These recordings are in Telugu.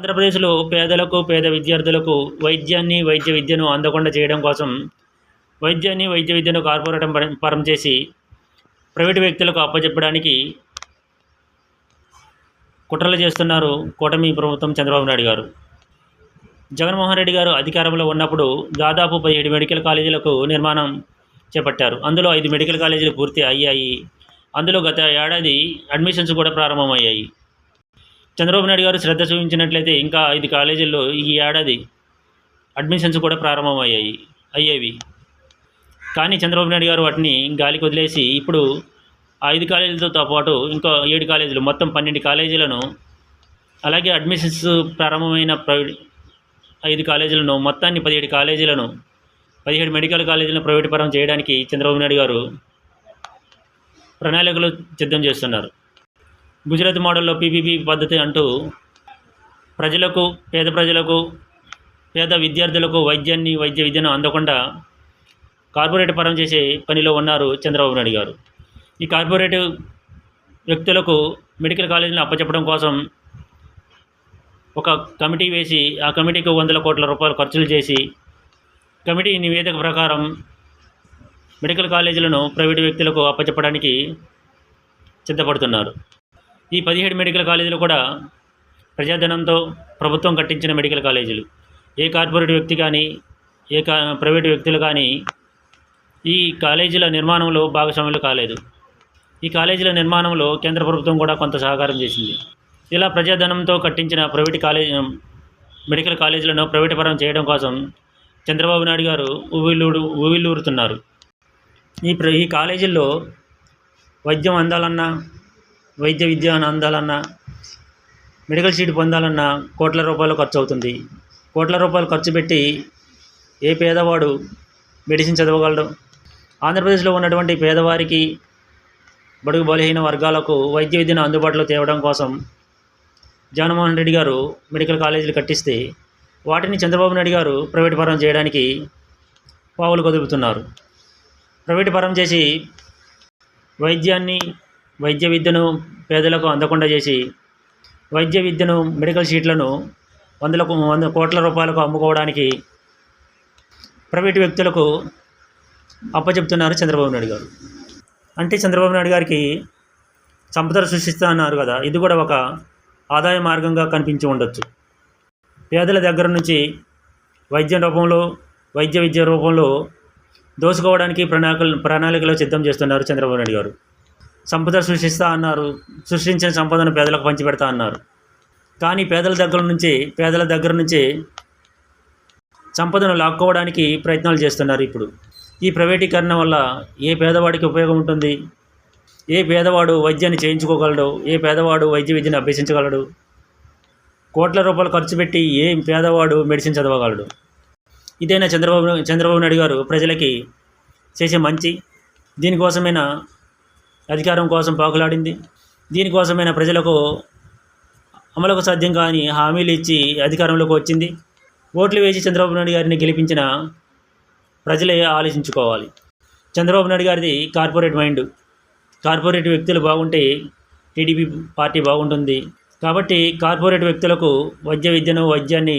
ఆంధ్రప్రదేశ్లో పేదలకు, పేద విద్యార్థులకు వైద్య విద్యను అందకుండా చేయడం కోసం వైద్య విద్యను కార్పొరేట్ పరం చేసి ప్రైవేటు వ్యక్తులకు అప్పచెప్పడానికి కుట్రలు చేస్తున్నారు కూటమి ప్రభుత్వం చంద్రబాబు నాయుడు గారు. జగన్మోహన్ రెడ్డి గారు అధికారంలో ఉన్నప్పుడు దాదాపు 17 మెడికల్ కాలేజీలకు నిర్మాణం చేపట్టారు. అందులో 5 మెడికల్ కాలేజీలు పూర్తి అయ్యాయి. అందులో గత ఏడాది అడ్మిషన్స్ కూడా ప్రారంభమయ్యాయి. చంద్రబాబు నాయుడు గారు శ్రద్ధ చూపించినట్లయితే ఇంకా 5 కాలేజీల్లో ఈ ఏడాది అడ్మిషన్స్ కూడా అయ్యేవి. కానీ చంద్రబాబు నాయుడు గారు వాటిని గాలికి వదిలేసి ఇప్పుడు 5 కాలేజీలతో పాటు ఇంకా 7 కాలేజీలు, మొత్తం 12 కాలేజీలను, అలాగే అడ్మిషన్స్ ప్రారంభమైన 5 కాలేజీలను, మొత్తాన్ని 17 కాలేజీలను, 17 మెడికల్ కాలేజీలను ప్రైవేటు పరం చేయడానికి చంద్రబాబు నాయుడు గారు ప్రణాళికలు సిద్ధం చేస్తున్నారు. గుజరాత్ మోడల్లో పీపీపీ పద్ధతి అంటూ పేద ప్రజలకు, పేద విద్యార్థులకు వైద్య విద్యను అందకుండా కార్పొరేట్ పరం చేసే పనిలో ఉన్నారు చంద్రబాబు నాయుడు గారు. ఈ కార్పొరేట్ వ్యక్తులకు మెడికల్ కాలేజీలను అప్పచెప్పడం కోసం ఒక కమిటీ వేసి, ఆ కమిటీకి 100 కోట్ల రూపాయలు ఖర్చులు చేసి, కమిటీ నివేదిక ప్రకారం మెడికల్ కాలేజీలను ప్రైవేటు వ్యక్తులకు అప్పచెప్పడానికి సిద్ధపడుతున్నారు. ఈ 17 మెడికల్ కాలేజీలు కూడా ప్రజాధనంతో ప్రభుత్వం కట్టించిన మెడికల్ కాలేజీలు. ఏ కార్పొరేట్ వ్యక్తి కానీ, ప్రైవేటు వ్యక్తులు కానీ ఈ కాలేజీల నిర్మాణంలో భాగస్వాములు కాలేదు. ఈ కాలేజీల నిర్మాణంలో కేంద్ర ప్రభుత్వం కూడా కొంత సహకారం చేసింది. ఇలా ప్రజాధనంతో కట్టించిన మెడికల్ కాలేజీలను ప్రైవేటు పరం చేయడం కోసం చంద్రబాబు నాయుడు గారు ఉవ్విళ్ళూరుతున్నారు. ఈ కాలేజీల్లో వైద్యం అందాలన్నా, వైద్య విద్య అందాలన్నా, మెడికల్ సీట్ పొందాలన్నా కోట్ల రూపాయలు ఖర్చు అవుతుంది. కోట్ల రూపాయలు ఖర్చు పెట్టి ఏ పేదవాడు మెడిసిన్ చదవగలడు? ఆంధ్రప్రదేశ్లో ఉన్నటువంటి పేదవారికి, బడుగు బలహీన వర్గాలకు వైద్య విద్యను అందుబాటులో తేవడం కోసం జగన్మోహన్ రెడ్డి గారు మెడికల్ కాలేజీలు కట్టిస్తే వాటిని చంద్రబాబు నాయుడు గారు ప్రైవేటు పరం చేయడానికి పావులు కదుపుతున్నారు. ప్రైవేటు పరం చేసి వైద్య విద్యను పేదలకు అందకుండా చేసి, వైద్య విద్యను, మెడికల్ సీట్లను 100 కోట్ల రూపాయలకు అమ్ముకోవడానికి ప్రైవేటు వ్యక్తులకు అప్పచెప్తున్నారు చంద్రబాబు నాయుడు గారు. అంటే చంద్రబాబు నాయుడు గారికి సంపదలు సృష్టిస్తా అన్నారు కదా, ఇది కూడా ఒక ఆదాయ మార్గంగా కనిపించి ఉండొచ్చు. పేదల దగ్గర నుంచి వైద్య విద్య రూపంలో దోచుకోవడానికి ప్రణాళికలు సిద్ధం చేస్తున్నారు చంద్రబాబు నాయుడు గారు. సంపద సృష్టిస్తా అన్నారు, సృష్టించిన సంపదను పేదలకు పంచిపెడతా అన్నారు. కానీ పేదల దగ్గర నుంచి సంపదను లాక్కోవడానికి ప్రయత్నాలు చేస్తున్నారు. ఇప్పుడు ఈ ప్రైవేటీకరణ వల్ల ఏ పేదవాడికి ఉపయోగం ఉంటుంది? ఏ పేదవాడు వైద్యాన్ని చేయించుకోగలడు? ఏ పేదవాడు వైద్య విద్యను అభ్యసించగలడు? కోట్ల రూపాయలు ఖర్చు పెట్టి ఏ పేదవాడు మెడిసిన్ చదవగలడు? ఇదైనా చంద్రబాబు నాయుడు గారు ప్రజలకి చేసే మంచి? దీనికోసమైనా అధికారం కోసం పాకులాడింది? దీనికోసమైనా ప్రజలకు అమలుకు సాధ్యం కాని హామీలు ఇచ్చి అధికారంలోకి వచ్చింది? ఓట్లు వేసి చంద్రబాబు నాయుడు గారిని గెలిపించిన ప్రజలే ఆలోచించుకోవాలి. చంద్రబాబు నాయుడు గారిది కార్పొరేట్ మైండ్. కార్పొరేట్ వ్యక్తులు బాగుంటే టీడీపీ పార్టీ బాగుంటుంది. కాబట్టి కార్పొరేట్ వ్యక్తులకు వైద్యాన్ని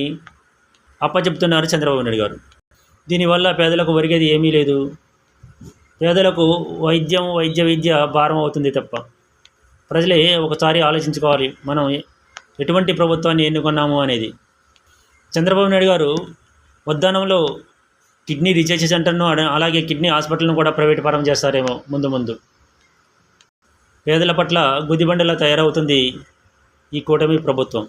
అప్పచెప్తున్నారు చంద్రబాబు నాయుడు గారు. దీనివల్ల పేదలకు ఒరిగేది ఏమీ లేదు. పేదలకు వైద్య విద్య భారం అవుతుంది తప్ప. ప్రజలే ఒకసారి ఆలోచించుకోవాలి, మనం ఎటువంటి ప్రభుత్వాన్ని ఎన్నుకున్నాము అనేది. చంద్రబాబు నాయుడు గారు వడ్డానంలో కిడ్నీ రీసెర్చ్ సెంటర్ను, అలాగే కిడ్నీ హాస్పిటల్ను కూడా ప్రైవేటు పరం చేస్తారేమో ముందు. పేదల పట్ల గుదిబండలా తయారవుతుంది ఈ కూటమి ప్రభుత్వం.